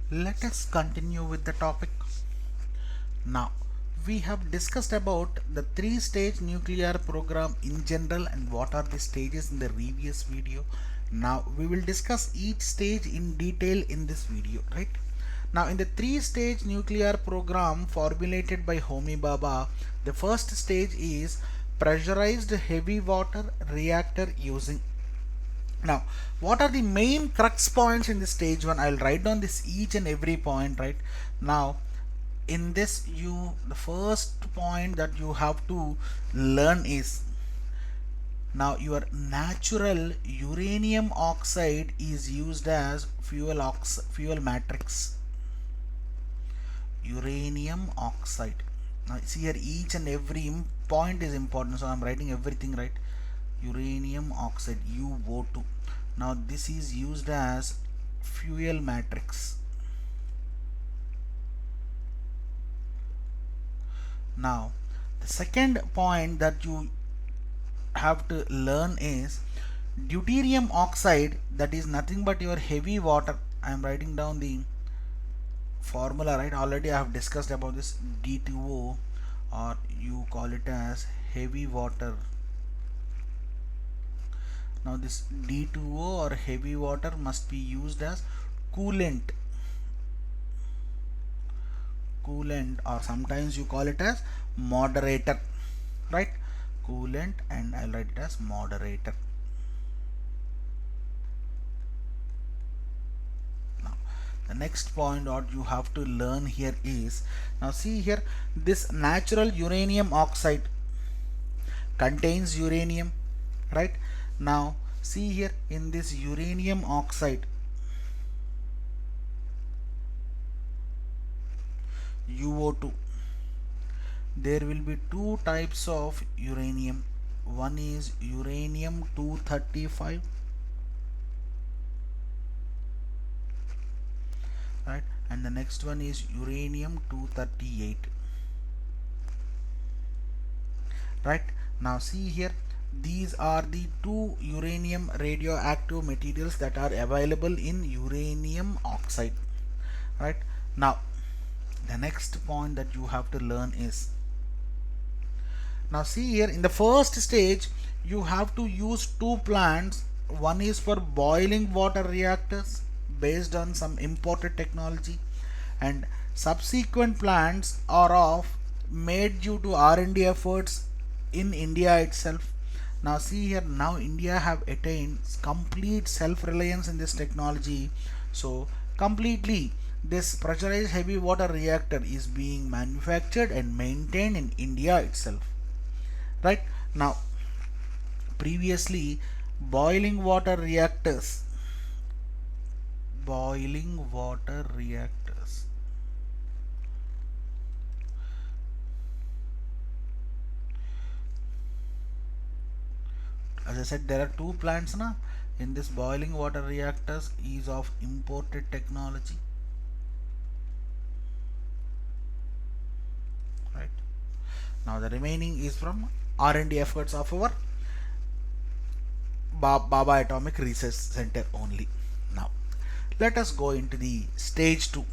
Let us continue with the topic. Now, we have discussed about the three-stage nuclear program in general and what are the stages in the previous video. Now, we will discuss each stage in detail in this video, right? Now, in the three-stage nuclear program formulated by Homi Bhabha, the first stage is pressurized heavy water reactor using. Now, what are the main crux points in the stage one? I'll write down this each and every point, right? Now, in this, the first point that you have to learn is, now your natural uranium oxide is used as fuel matrix. Uranium oxide. Now, see here, each and every point is important, so I'm writing everything right. Uranium oxide, UO2. Now this is used as fuel matrix. Now the second point that you have to learn is deuterium oxide, that is nothing but your heavy water. I am writing down the formula, right? Already I have discussed about this D2O, or you call it as heavy water. Now this D2O or heavy water must be used as coolant, or sometimes you call it as moderator, right? Coolant, and I'll write it as moderator. Now the next point what you have to learn here is, now see here, this natural uranium oxide contains uranium, right? Now see here, in this uranium oxide, UO2, there will be two types of uranium. One is uranium 235, right, and the next one is uranium 238, right? Now see here, these are the two uranium radioactive materials that are available in uranium oxide, right? Now the next point that you have to learn is, now see here, in the first stage you have to use two plants. One is for boiling water reactors based on some imported technology, and subsequent plants are of made due to R&D efforts in India itself. Now see here, now India have attained complete self-reliance in this technology. So completely this pressurized heavy water reactor is being manufactured and maintained in India itself, right? Now previously, boiling water reactors, boiling water reactors as I said, there are two plants na. In this boiling water reactors is of imported technology, right? Now the remaining is from R&D efforts of our Bhabha Atomic Research Center only. Now let us go into the stage 2.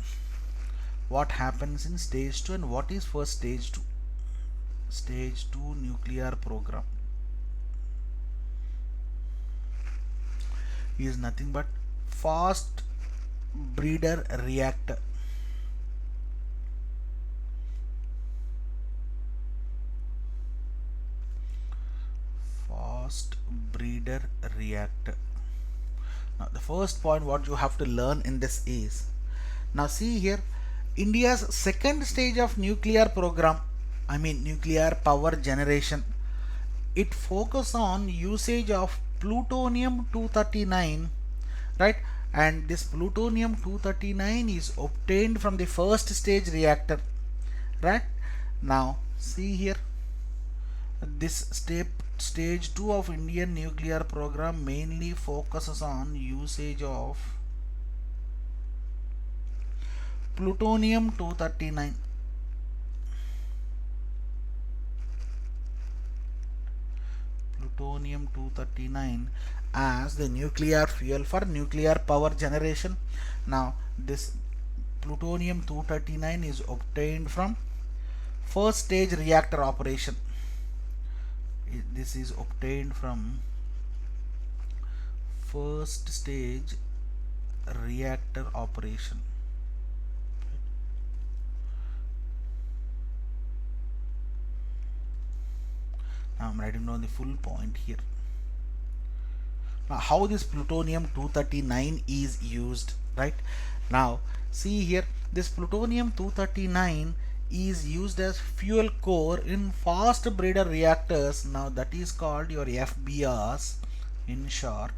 What happens in stage 2 and what is for stage 2? Stage 2 nuclear program is nothing but fast breeder reactor. Fast breeder reactor. Now the first point what you have to learn in this is, now see here, India's second stage of nuclear program, I mean nuclear power generation, it focus on usage of plutonium 239, right? And this plutonium 239 is obtained from the first stage reactor, right? Now see here, this stage 2 of Indian nuclear program mainly focuses on usage of plutonium 239, plutonium 239 as the nuclear fuel for nuclear power generation. Now this plutonium 239 is obtained from first stage reactor operation. This is obtained from first stage reactor operation. Now I'm writing down the full point here. Now how this plutonium 239 is used, right? Now see here, this plutonium 239 is used as fuel core in fast breeder reactors. Now that is called your FBRs in short,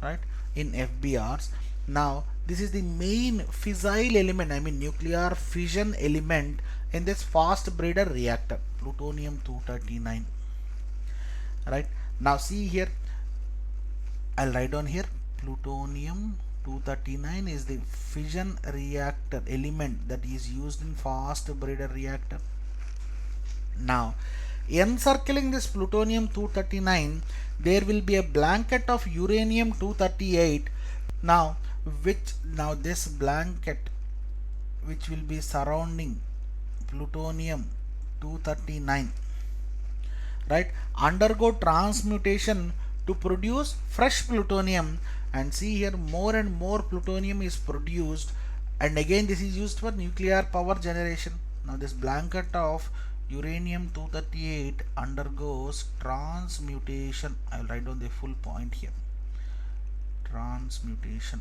right? In FBRs. Now this is the main fissile element, I mean nuclear fission element in this fast breeder reactor, plutonium 239, right? Now see here, I'll write down here, plutonium 239 is the fission reactor element that is used in fast breeder reactor. Now encircling this plutonium 239 there will be a blanket of uranium 238. Now this blanket which will be surrounding plutonium 239, right, undergo transmutation to produce fresh plutonium, and see here more and more plutonium is produced, and again this is used for nuclear power generation. Now this blanket of uranium 238 undergoes transmutation. I will write down the full point here, transmutation,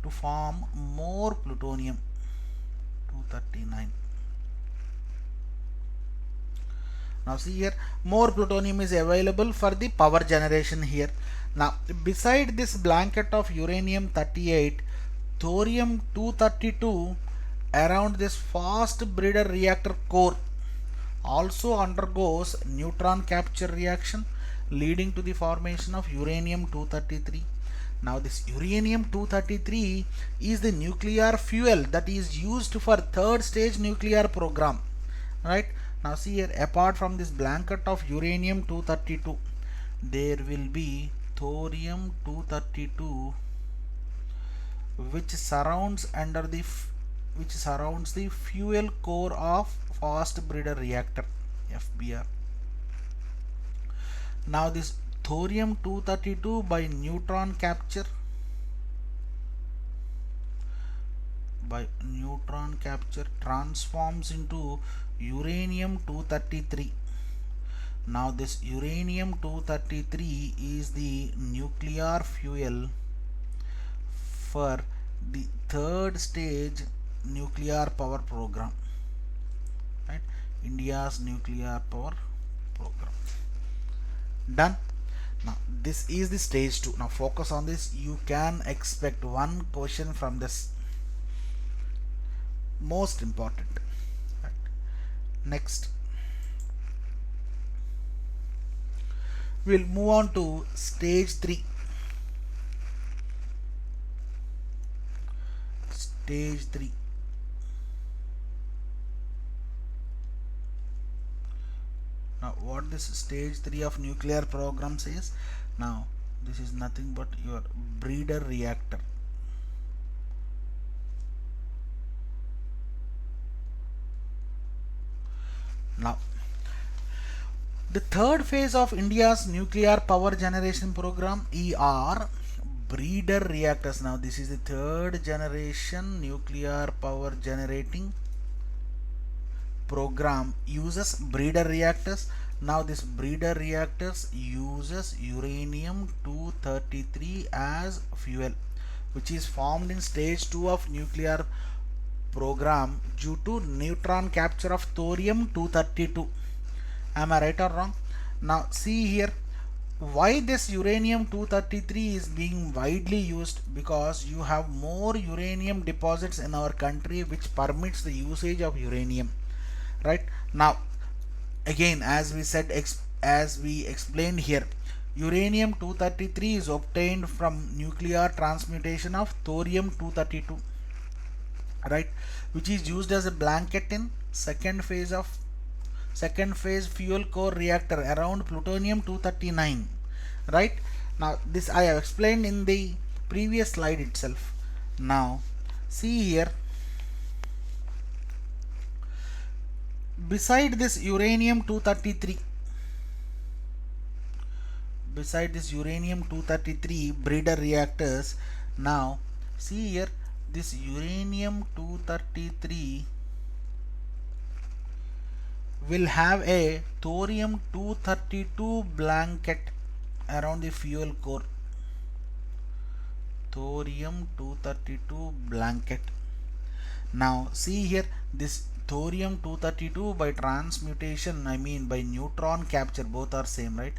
to form more plutonium 239. Now see here, more plutonium is available for the power generation here. Now beside this blanket of uranium 38, thorium 232 around this fast breeder reactor core also undergoes neutron capture reaction leading to the formation of uranium 233. Now this uranium 233 is the nuclear fuel that is used for third stage nuclear program, right? Now see here, apart from this blanket of uranium 232 there will be thorium 232 which surrounds the fuel core of fast breeder reactor, FBR. Now this thorium 232 by neutron capture transforms into uranium 233. Now this uranium 233 is the nuclear fuel for the third stage nuclear power program, right? India's nuclear power program. Done. Now this is the stage 2. Now focus on this. You can expect one question from this, most important, right? Next we'll move on to stage 3. Stage 3. Now what this stage 3 of nuclear program says, now this is nothing but your breeder reactor. Now the third phase of India's nuclear power generation program ER, breeder reactors. Now this is the third generation nuclear power generating program uses breeder reactors. Now this breeder reactors uses uranium 233 as fuel, which is formed in stage 2 of nuclear program due to neutron capture of thorium 232. Am I right or wrong? Now see here, why this uranium 233 is being widely used, because you have more uranium deposits in our country which permits the usage of uranium, right? Now again, as we said, as we explained here, uranium 233 is obtained from nuclear transmutation of thorium 232, right, which is used as a blanket in second phase fuel core reactor around plutonium 239, right? Now this I have explained in the previous slide itself. Now see here, beside this uranium 233, beside this uranium 233 breeder reactors, now see here, this uranium 233 will have a thorium 232 blanket around the fuel core. Thorium 232 blanket. Now see here, this thorium 232 by transmutation, I mean by neutron capture, both are same, right?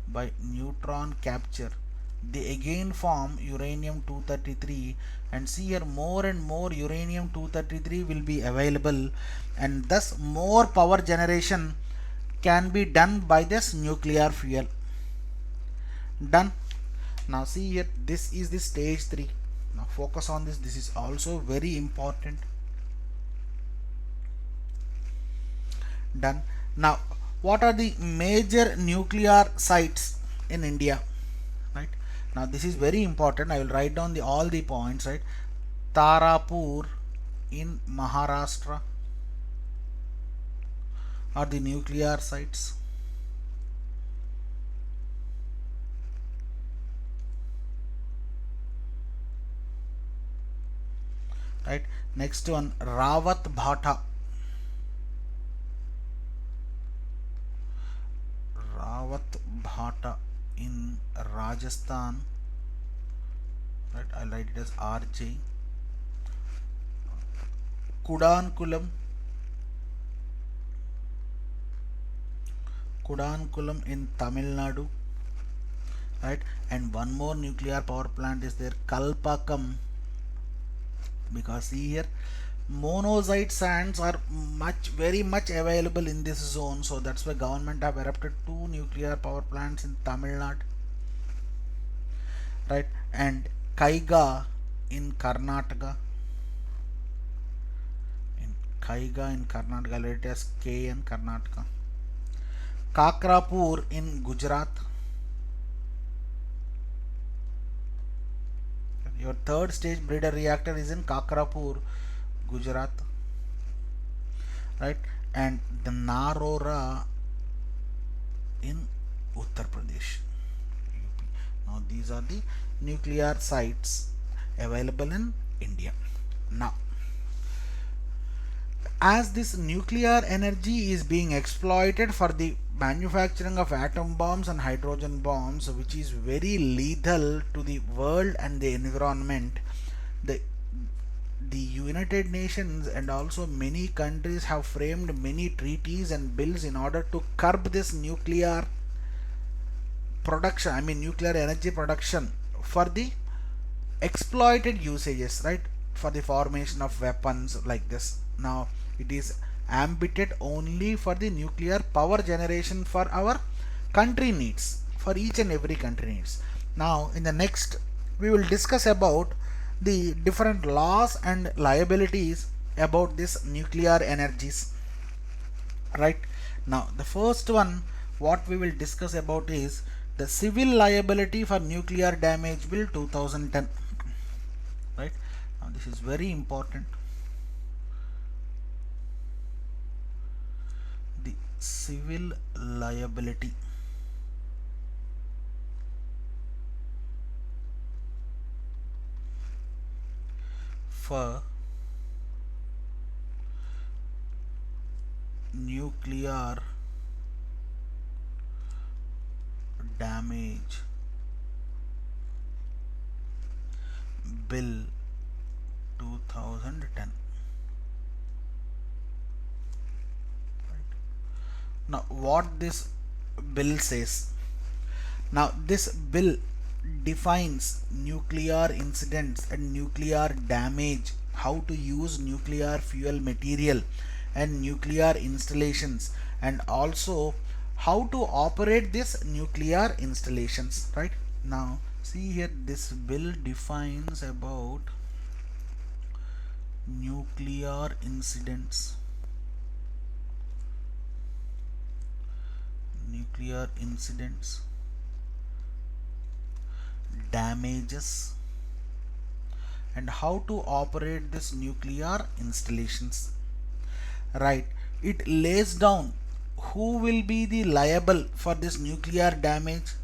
By neutron capture, they again form uranium 233, and see here, more and more uranium 233 will be available, and thus more power generation can be done by this nuclear fuel. Done. Now see here, this is the stage 3. Now focus on this, this is also very important. Done. Now what are the major nuclear sites in India? Right, now this is very important, I will write down all the points, right? Tarapur in Maharashtra are the nuclear sites. Right, next one, Rawat Bhata. Rawat Bhata in Rajasthan, right? I'll write it as RJ. Kudankulam, Kudankulam in Tamil Nadu, right? And one more nuclear power plant is there, Kalpakam, because see here, monazite sands are very much available in this zone, so that's why government have erupted 2 nuclear power plants in Tamil Nadu, right? And Kaiga in Karnataka, Kaiga in Karnataka, let it as K in Karnataka. Kakrapur in Gujarat. Your third stage breeder reactor is in Kakrapur, Gujarat, right? And the Narora in Uttar Pradesh. Now these are the nuclear sites available in India. Now, as this nuclear energy is being exploited for the manufacturing of atom bombs and hydrogen bombs, which is very lethal to the world and the environment, the United Nations and also many countries have framed many treaties and bills in order to curb this nuclear production, I mean nuclear energy production, for the exploited usages, right? For the formation of weapons like this. Now it is ambited only for the nuclear power generation for our country needs, for each and every country needs. Now in the next we will discuss about the different laws and liabilities about this nuclear energies, right? Now the first one what we will discuss about is the civil liability for nuclear damage bill 2010, right? Now this is very important. The civil liability for nuclear damage bill 2010. Now what this bill says, now this bill defines nuclear incidents and nuclear damage, how to use nuclear fuel material and nuclear installations, and also how to operate this nuclear installations, right? Now see here, this bill defines about nuclear incidents, damages, and how to operate this nuclear installations. Right, it lays down who will be the liable for this nuclear damage,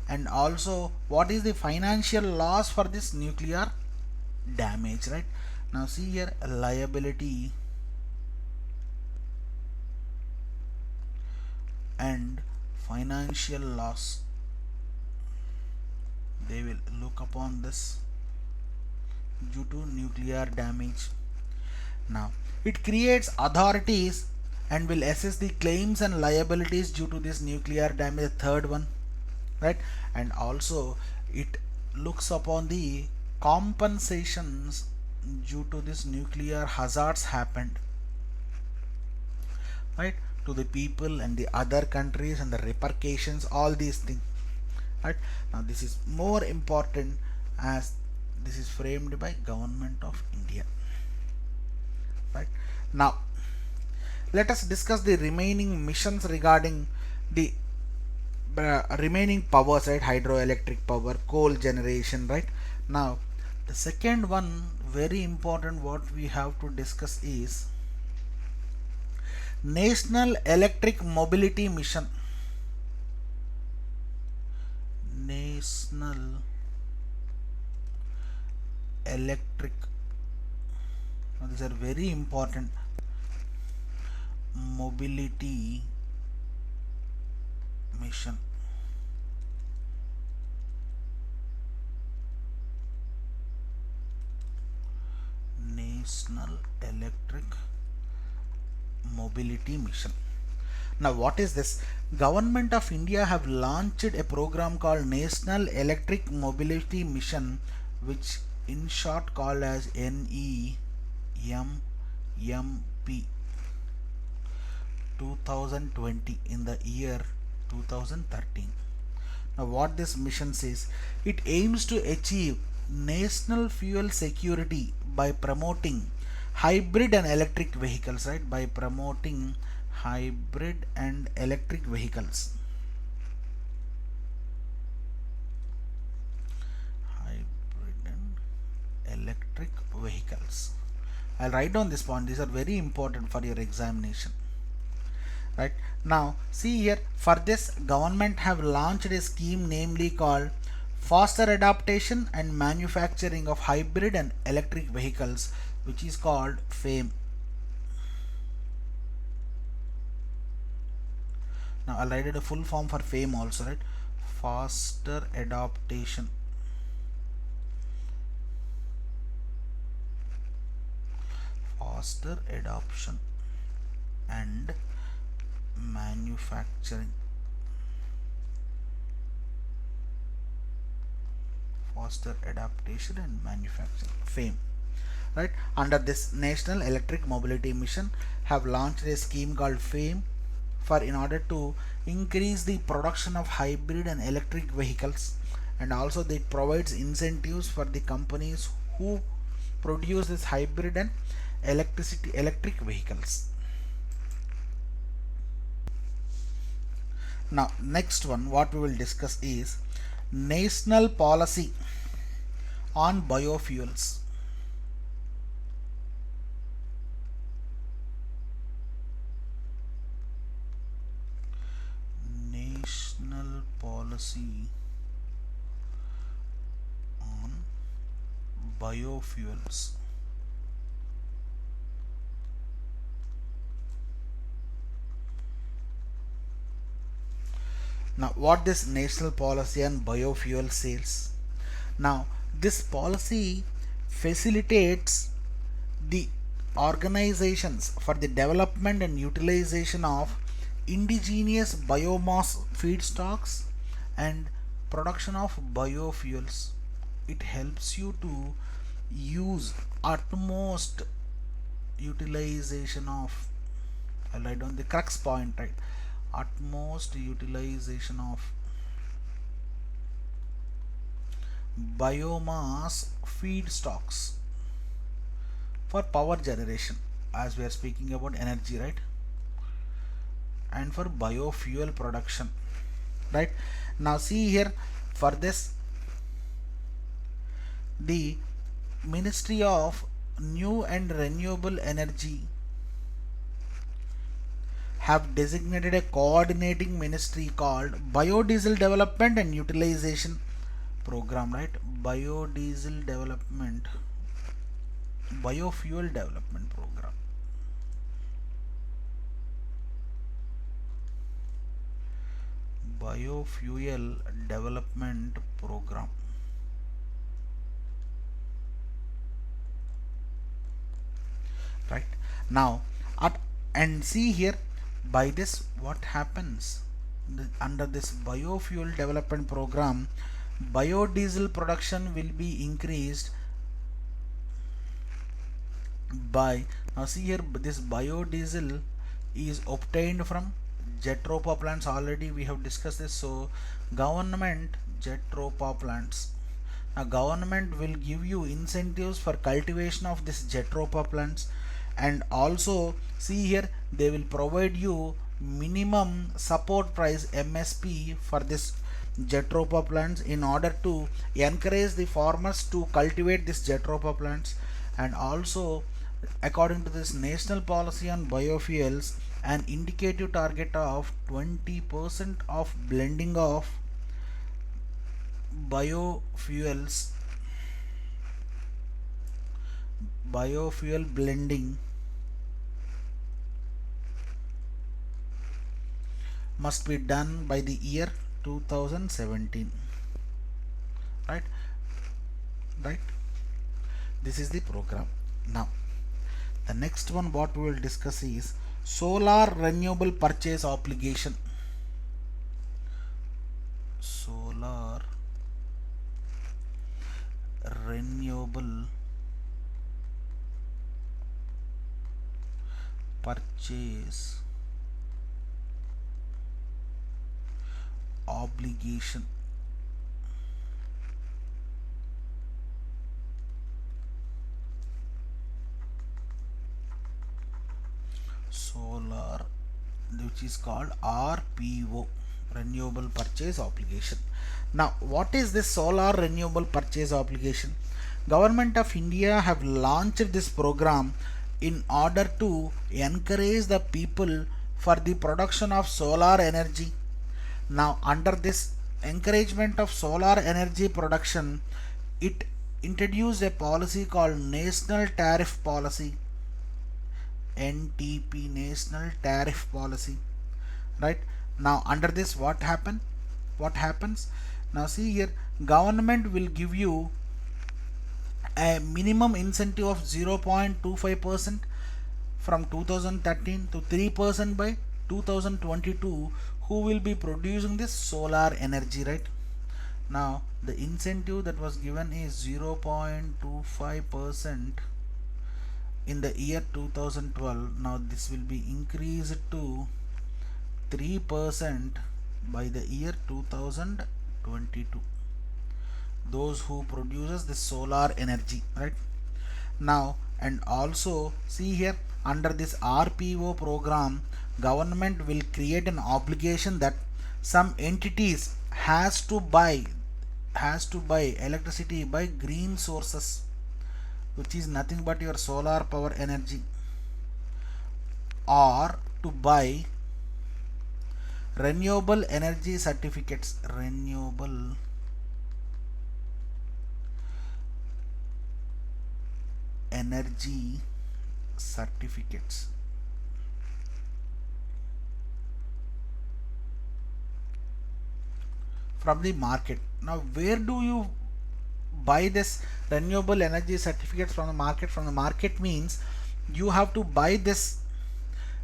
and also what is the financial loss for this nuclear damage. Right, now see here, liability and financial loss, they will look upon this due to nuclear damage. Now it creates authorities and will assess the claims and liabilities due to this nuclear damage, the third one. Right, and also it looks upon the compensations due to this nuclear hazards happened, right, to the people and the other countries and the repercussions, all these things. Right, now this is more important as this is framed by Government of India. Right, now let us discuss the remaining missions regarding the remaining powers, right, hydroelectric power, coal generation. Right, now the second one, very important, what we have to discuss is National Electric Mobility Mission. National Electric, these are very important, mobility mission. National Electric Mobility Mission. Now what is this? Government of India have launched a program called National Electric Mobility Mission, which in short called as NEMMP 2020 in the year 2013. Now what this mission says, it aims to achieve national fuel security by promoting hybrid and electric vehicles. Right, by promoting hybrid and electric vehicles. Hybrid and electric vehicles. I'll write down this point, these are very important for your examination. Right, now see here, for this government have launched a scheme namely called Faster Adaptation and Manufacturing of Hybrid and Electric Vehicles, which is called FAME. Now I'll write it a full form for FAME also. Right, faster adaptation, faster adoption and manufacturing, faster adaptation and manufacturing, FAME. Right, under this National Electric Mobility Mission have launched a scheme called FAME for in order to increase the production of hybrid and electric vehicles, and also it provides incentives for the companies who produce this hybrid and electric vehicles. Now next one what we will discuss is national policy on biofuels. National policy on biofuels. Now what this national policy on biofuel says, now this policy facilitates the organizations for the development and utilization of indigenous biomass feedstocks and production of biofuels. It helps you to use utmost utilization of, I'll write down the crux point, right, utmost utilization of biomass feedstocks for power generation, as we are speaking about energy, right, and for biofuel production. Right, now see here, for this the Ministry of New and Renewable Energy have designated a coordinating ministry called Biodiesel Development and Utilization Program, right? Biodiesel Development, Biofuel Development Program. Biofuel Development Program. Right now, and see here, by this what happens under this biofuel development program, biodiesel production will be increased by, now see here, this biodiesel is obtained from Jatropha plants. Already we have discussed this. So government Jatropha plants, now government will give you incentives for cultivation of this Jatropha plants, and also see here they will provide you minimum support price MSP for this Jatropha plants in order to encourage the farmers to cultivate this Jatropha plants. And also, according to this national policy on biofuels, an indicative target of 20% of blending of biofuel blending must be done by the year 2017. Right, this is the program. Now the next one what we will discuss is solar renewable purchase obligation. Solar renewable purchase obligation. Solar, which is called RPO, renewable purchase obligation. Now what is this solar renewable purchase obligation? Government of India have launched this program in order to encourage the people for the production of solar energy. Now under this encouragement of solar energy production, it introduced a policy called National Tariff Policy, NTP, National Tariff Policy. Right now under this what happens, now see here, government will give you a minimum incentive of 0.25% from 2013 to 3% by 2022, who will be producing this solar energy. Right now the incentive that was given is 0.25% in the year 2012. Now this will be increased to 3% by the year 2022, those who produces the solar energy. Right now, and also see here, under this RPO program, government will create an obligation that some entities has to buy electricity by green sources, which is nothing but your solar power energy, or to buy renewable energy certificates, renewable energy certificates from the market. Now where do you buy this renewable energy certificates from the market? From the market means you have to buy this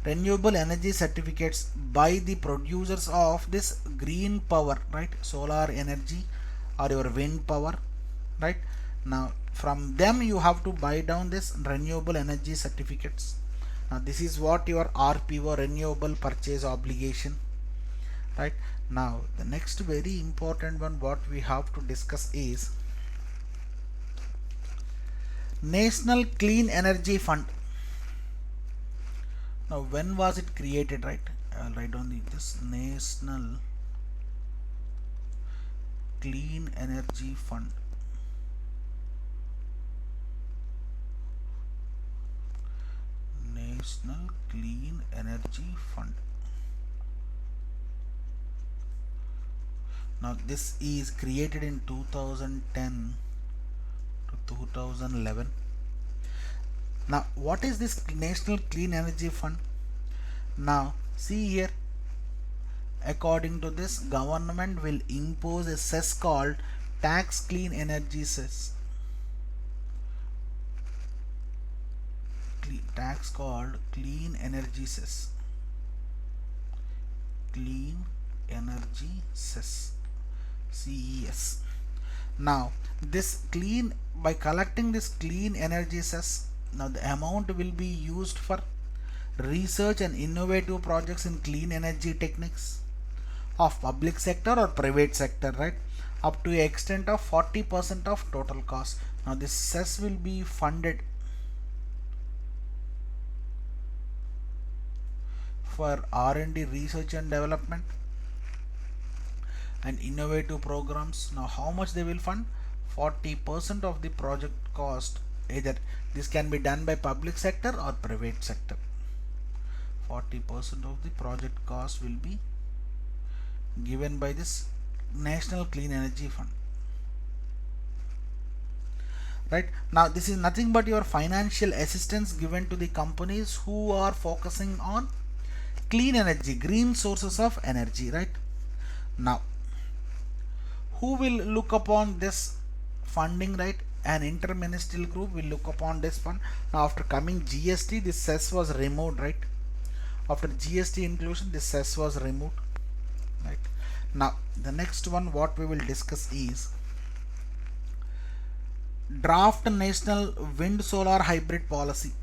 renewable energy certificates by the producers of this green power, right? Solar energy or your wind power. Right now from them you have to buy down this renewable energy certificates. Now this is what your RPO, renewable purchase obligation. Right now the next very important one what we have to discuss is National Clean Energy Fund. Now when was it created? Right, I'll write down this National Clean Energy Fund. National Clean Energy Fund. Now this is created in 2010 to 2011. Now what is this National Clean Energy Fund? Now see here, according to this, government will impose a cess called tax clean energy cess. Tax called clean energy cess. Clean energy cess, CES. Now this clean, by collecting this clean energy cess, now the amount will be used for research and innovative projects in clean energy techniques of public sector or private sector, right, up to an extent of 40% of total cost. Now this cess will be funded for R&D, research and development and innovative programs. Now how much they will fund? 40% of the project cost. Either this can be done by public sector or private sector. 40% of the project cost will be given by this National Clean Energy Fund. Right, now this is nothing but your financial assistance given to the companies who are focusing on clean energy, green sources of energy, right? Now who will look upon this funding, right? An interministerial group will look upon this fund. Now after coming GST, this cess was removed, right? After GST inclusion, this cess was removed, right? Now the next one what we will discuss is draft national wind solar hybrid policy.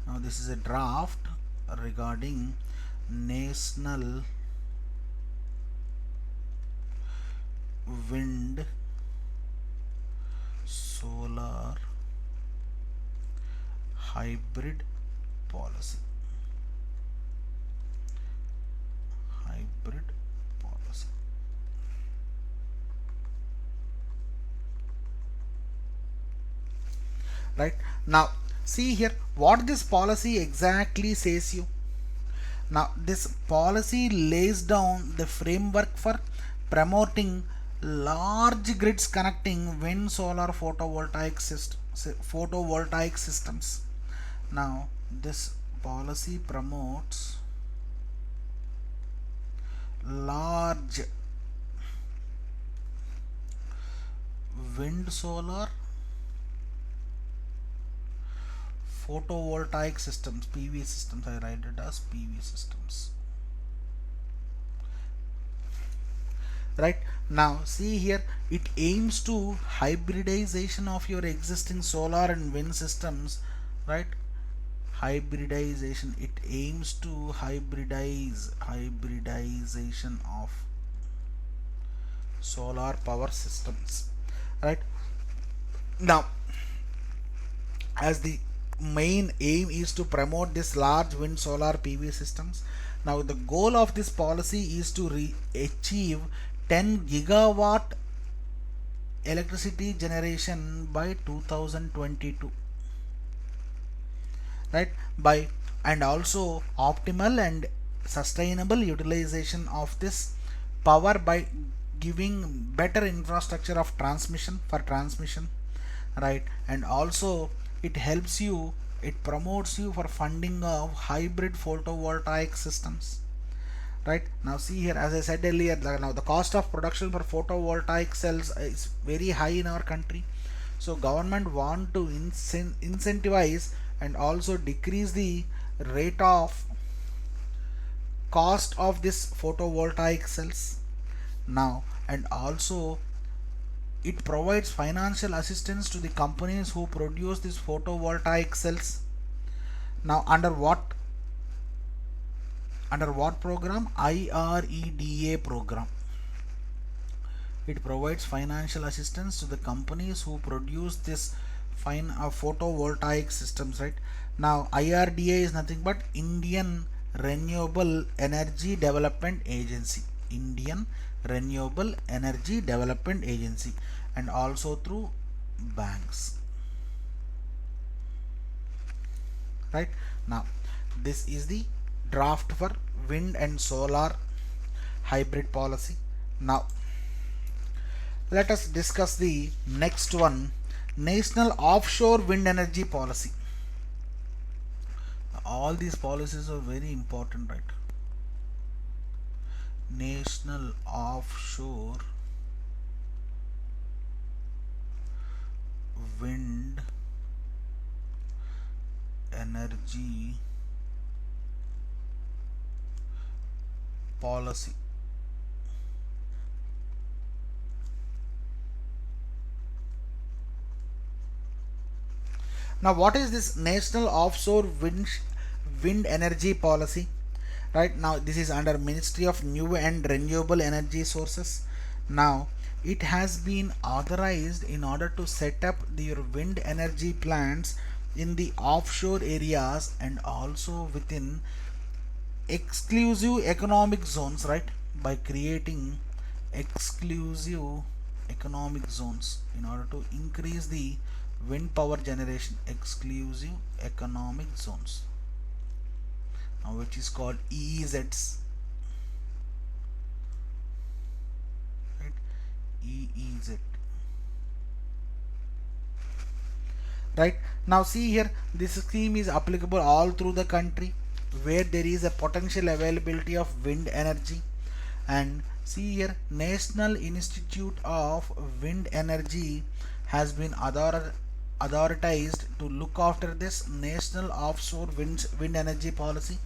Now this is a draft regarding national wind solar hybrid policy. Hybrid policy. Right, now see here what this policy exactly says you. Now this policy lays down the framework for promoting large grids connecting wind, solar, photovoltaic systems. Now this policy promotes large wind, solar, photovoltaic systems, PV systems. I write it as PV systems. Right, now see here, it aims to hybridization of your existing solar and wind systems, right? Hybridization, it aims to hybridization of solar power systems, right? Now as the main aim is to promote this large wind, solar, PV systems. Now the goal of this policy is to achieve 10 gigawatt electricity generation by 2022, right? By and also optimal and sustainable utilization of this power by giving better infrastructure of transmission, right? And also it helps you, it promotes you for funding of hybrid photovoltaic systems, right? Now see here, as I said earlier, now the cost of production for photovoltaic cells is very high in our country, so government want to incentivize and also decrease the rate of cost of this photovoltaic cells. Now and also it provides financial assistance to the companies who produce these photovoltaic cells. Now under what program? IREDA program. It provides financial assistance to the companies who produce this photovoltaic systems, right? Now IRDA is nothing but Indian Renewable Energy Development Agency, Indian Renewable Energy Development Agency, and also through banks. right? Now this is the draft for wind and solar hybrid policy. Now let us discuss the next one, national offshore wind energy policy. All these policies are very important, right? National offshore wind energy policy. Now what is this national offshore wind energy policy? Right now this is under Ministry of New and Renewable Energy Sources. Now it has been authorized in order to set up your wind energy plants in the offshore areas and also within exclusive economic zones, right? By creating exclusive economic zones in order to increase the wind power generation. Exclusive economic zones, which is called EEZs, right? EEZ. Right now see here, this scheme is applicable all through the country where there is a potential availability of wind energy. And see here, National Institute of Wind Energy has been authorized to look after this national offshore wind energy policy,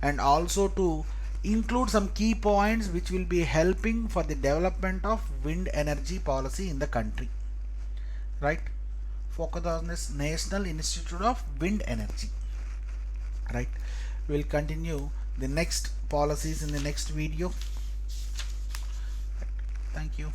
and also to include some key points which will be helping for the development of wind energy policy in the country, right? Focus on this National Institute of Wind Energy, right? We'll continue the next policies in the next video. Thank you.